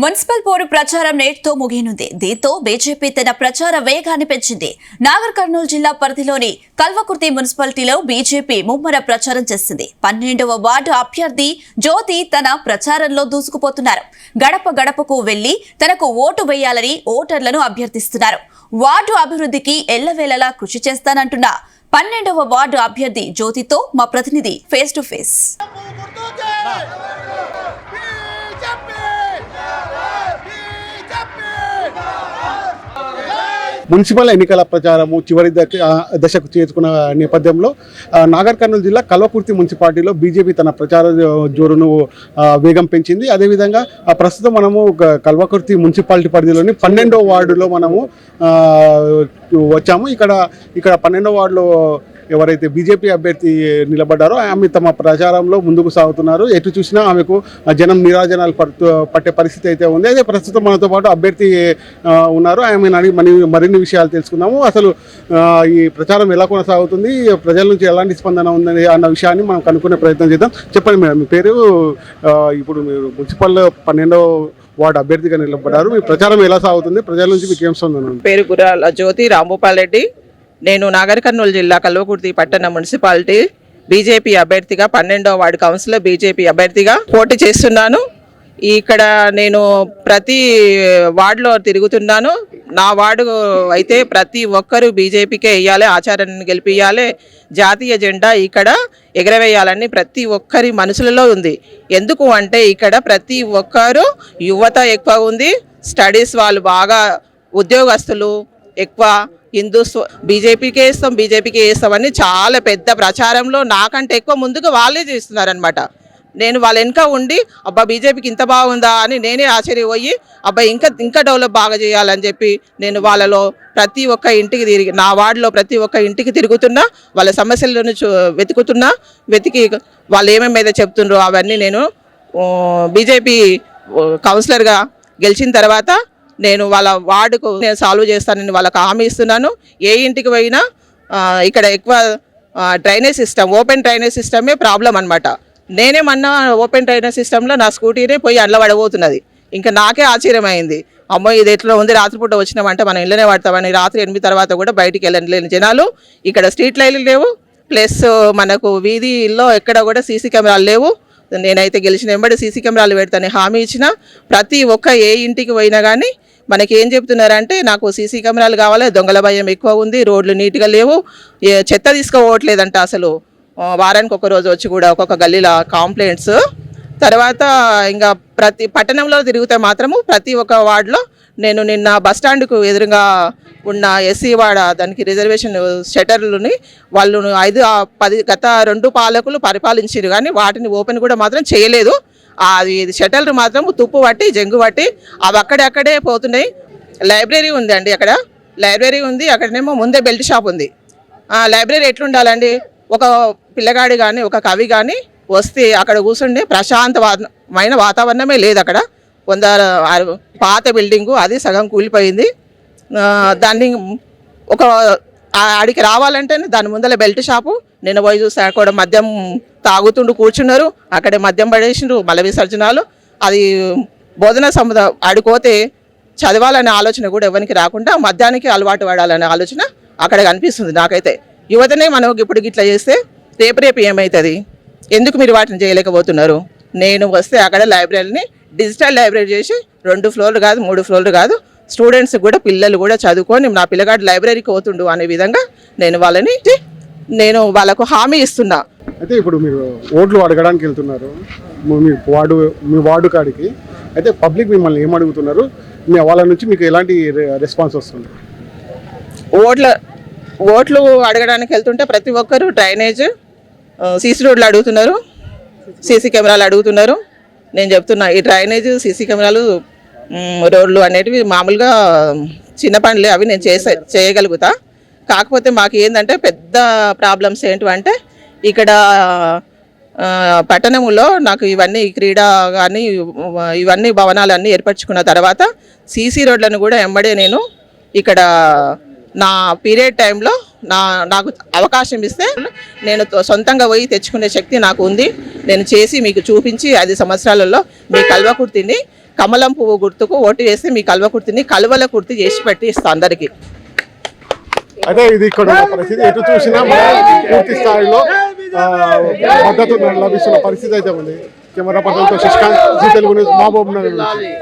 Municipal పోరు ప్రచారం నేటితో ముగియనుంది. దీంతో బీజేపీ తన ప్రచార వేగాన్ని పెంచింది. నాగర్ కర్నూలు జిల్లా పరిధిలోని కల్వకుర్తి మున్సిపాలిటీలో బీజేపీ ముమ్మర ప్రచారం చేసింది. 12వ వార్డు అభ్యర్థి జ్యోతి తన ప్రచారంలో దూసుకుపోతున్నారు. గడప గడపకు వెళ్లి తనకు ఓటు వేయాలని ఓటర్లను అభ్యర్థిస్తున్నారు. వార్డు అభివృద్ధికి ఎల్లవేళలా కృషి చేస్తానంటున్న 12వ వార్డు అభ్యర్థి జ్యోతితో మా ప్రతినిధి ఫేస్ టు ఫేస్. మున్సిపల్ ఎన్నికల ప్రచారము చివరి దశకు చేరుకున్న నేపథ్యంలో నాగర్ కర్నూలు జిల్లా కల్వకుర్తి మున్సిపాలిటీలో బీజేపీ తన ప్రచార జోరును వేగం పెంచింది. అదేవిధంగా ప్రస్తుతం మనము కల్వకుర్తి మున్సిపాలిటీ పరిధిలోని 12వ వార్డులో మనము వచ్చాము. ఇక్కడ 12వ వార్డులో ఎవరైతే బీజేపీ అభ్యర్థి నిలబడ్డారో ఆమె తమ ప్రచారంలో ముందుకు సాగుతున్నారు. ఎటు చూసినా ఆమెకు జనం నీరాజనాలు పట్టే పరిస్థితి అయితే ఉంది. అయితే ప్రస్తుతం మనతో పాటు అభ్యర్థి ఉన్నారు. ఆమె మరిన్ని విషయాలు తెలుసుకుందాము. అసలు ఈ ప్రచారం ఎలా కొనసాగుతుంది, ప్రజల నుంచి ఎలాంటి స్పందన ఉందని అన్న విషయాన్ని మనం కనుక్కునే ప్రయత్నం చేద్దాం. చెప్పండి మేడం, మీ పేరు, ఇప్పుడు మీరు మున్సిపల్ 12వ వార్డు అభ్యర్థిగా నిలబడ్డారు. మీ ప్రచారం ఎలా సాగుతుంది, ప్రజల నుంచి మీకు ఏం స్పందన? పేరు గురాల జ్యోతి రాంభూపాల్ రెడ్డి. నేను నాగర్ కర్నూలు జిల్లా కల్వకుర్తి పట్టణ మున్సిపాలిటీ బీజేపీ అభ్యర్థిగా 12వ వార్డు కౌన్సిలర్ బీజేపీ అభ్యర్థిగా పోటీ చేస్తున్నాను. ఇక్కడ నేను ప్రతి వార్డులో తిరుగుతున్నాను. నా వార్డు అయితే ప్రతి ఒక్కరూ బీజేపీకే వేయాలి, ఆచారాన్ని గెలిపియాలి, జాతీయ జెండా ఇక్కడ ఎగరవేయాలని ప్రతి ఒక్కరి మనసులలో ఉంది. ఎందుకు అంటే ఇక్కడ ప్రతి ఒక్కరు యువత ఎక్కువ ఉంది, స్టడీస్ వాళ్ళు బాగా, ఉద్యోగస్తులు ఎక్కువ, హిందూస్ బీజేపీకే వేస్తామని చాలా పెద్ద ప్రచారంలో నాకంటే ఎక్కువ ముందుకు వాళ్ళే చేస్తున్నారనమాట. నేను వాళ్ళ వెనక ఉండి అబ్బా బీజేపీకి ఇంత బాగుందా అని నేనే ఆశ్చర్యపోయి అబ్బా ఇంకా డెవలప్ బాగా చేయాలని చెప్పి నేను వాళ్ళలో ప్రతి ఒక్క ఇంటికి తిరిగి, నా వార్డులో ప్రతి ఒక్క ఇంటికి తిరుగుతున్నా, వాళ్ళ సమస్యలను వెతికి వాళ్ళు ఏమేమైతే చెప్తుండ్రో అవన్నీ నేను బీజేపీ కౌన్సిలర్గా గెలిచిన తర్వాత నేను వాళ్ళ వార్డుకు నేను సాల్వ్ చేస్తానని వాళ్ళకి హామీ ఇస్తున్నాను. ఏ ఇంటికి పోయినా ఇక్కడ ఎక్కువ డ్రైనేజ్ సిస్టమ్, ఓపెన్ డ్రైనేజ్ సిస్టమే ప్రాబ్లం అనమాట. నేనేమన్నా ఓపెన్ డ్రైనేజ్ సిస్టంలో నా స్కూటీనే పోయి అండ్ల పడబోతున్నది. ఇంకా నాకే ఆశ్చర్యమైంది, అమ్మో ఇది ఎట్లా ఉంది, రాత్రిపూట వచ్చినామంటే మనం ఇళ్ళనే పడతామని. రాత్రి 8 తర్వాత కూడా బయటికి వెళ్ళలేని జనాలు. ఇక్కడ స్ట్రీట్ లైట్లు లేవు, ప్లస్ మనకు వీధిలో ఎక్కడ కూడా సీసీ కెమెరాలు లేవు. నేనైతే గెలిచిన వెంబడి సీసీ కెమెరాలు పెడతానని హామీ ఇచ్చిన. ప్రతి ఒక్క ఏ ఇంటికి పోయినా కానీ మనకి ఏం చెప్తున్నారంటే నాకు సీసీ కెమెరాలు కావాలి, దొంగల భయం ఎక్కువ ఉంది, రోడ్లు నీట్గా లేవు, చెత్త తీసుకోవట్లేదంట. అసలు వారానికి ఒక రోజు వచ్చి కూడా ఒక్కొక్క గల్లీల కంప్లైంట్స్. తర్వాత ఇంకా ప్రతి పట్టణంలో తిరిగితే మాత్రము ప్రతి ఒక్క వార్డులో నేను నిన్న బస్టాండ్కు ఎదురుగా ఉన్న ఎస్సీ వాడ దానికి రిజర్వేషన్ షటర్లని వాళ్ళు 5-10 గత 2 పాలకులు పరిపాలించారు, కానీ వాటిని ఓపెన్ కూడా మాత్రం చేయలేదు. అది షటర్లు మాత్రం తుప్పు పట్టి జంగు పట్టి అవి అక్కడే పోతున్నాయి. లైబ్రరీ ఉంది అండి, అక్కడ లైబ్రరీ ఉంది, అక్కడనేమో ముందే బెల్ట్ షాప్ ఉంది. లైబ్రరీ ఎట్లుండాలండి, ఒక పిల్లగాడి కానీ ఒక కవి కానీ వస్తే అక్కడ కూర్చుండే ప్రశాంతమైన వాతావరణమే లేదు. అక్కడ పాత బిల్డింగు, అది సగం కూలిపోయింది. దాన్ని ఒక ఆడికి రావాలంటే దాని ముందర బెల్ట్ షాపు. నేను పోయి చూస్తే అక్కడ మద్యం తాగుతుండు కూర్చున్నారు, అక్కడే మద్యం పడేసిండ్రు, మల విసర్జనాలు. అది బోధన సముదాయం ఆడిపోతే చదవాలనే ఆలోచన కూడా ఎవరికి రాకుండా మద్యానికి అలవాటు పడాలనే ఆలోచన అక్కడ కనిపిస్తుంది నాకైతే. యువతనే మనం ఇప్పుడు ఇట్లా చేస్తే రేపు ఏమవుతుంది, ఎందుకు మీరు వాటిని చేయలేకపోతున్నారు? నేను వస్తే అక్కడ లైబ్రరీని డిజిటల్ లైబ్రరీ చేసి 2 ఫ్లోర్లు కాదు 3 ఫ్లోర్లు కాదు, స్టూడెంట్స్ కూడా పిల్లలు కూడా చదువుకొని నా పిల్లగాడు లైబ్రరీకి పోతుండు అనే విధంగా నేను వాళ్ళకు హామీ ఇస్తున్నా. అయితే ఇప్పుడు మీరు ఓట్లు అడగడానికి వెళ్తున్నారు మీ వార్డు కాడికి, అయితే పబ్లిక్ మిమ్మల్ని ఏం అడుగుతున్నారు, వాళ్ళ నుంచి మీకు ఎలాంటి రెస్పాన్స్ వస్తుంది? ఓట్లు అడగడానికి వెళ్తుంటే ప్రతి ఒక్కరు డ్రైనేజ్, సీసీ రోడ్లు అడుగుతున్నారు, సీసీ కెమెరాలు అడుగుతున్నారు. నేను చెప్తున్నా ఈ డ్రైనేజ్, సీసీ కెమెరాలు, రోడ్లు అనేటివి మామూలుగా చిన్న పనులే, అవి నేను చేయగలుగుతా. కాకపోతే మాకు ఏంటంటే పెద్ద ప్రాబ్లమ్స్ ఏంటంటే ఇక్కడ పట్టణంలో నాకు ఇవన్నీ క్రీడా కానీ ఇవన్నీ భవనాలన్నీ ఏర్పరచుకున్న తర్వాత సీసీ రోడ్లను కూడా వెంబడే నేను ఇక్కడ నా పీరియడ్ టైంలో నాకు అవకాశం ఇస్తే నేను సొంతంగా పోయి తెచ్చుకునే శక్తి నాకు ఉంది. నేను చేసి మీకు చూపించి 5 సంవత్సరాలలో మీ కల్వకుర్తిని కమలం పువ్వు గుర్తుకు ఓటు వేసి మీ కల్వకుర్తిని కలువల కుర్తి చేసి పెట్టి ఇస్తా అందరికీ. అదే ఇది ఇక్కడ ఉన్న పరిస్థితి. ఎటు చూసినా పూర్తి స్థాయిలో మద్దతు లభిస్తున్న పరిస్థితి అయితే ఉంది. కెమెరా పర్సన్తో శశికాంత్, జీ తెలుగు న్యూస్, మహబూబ్ నగర్ నుంచి.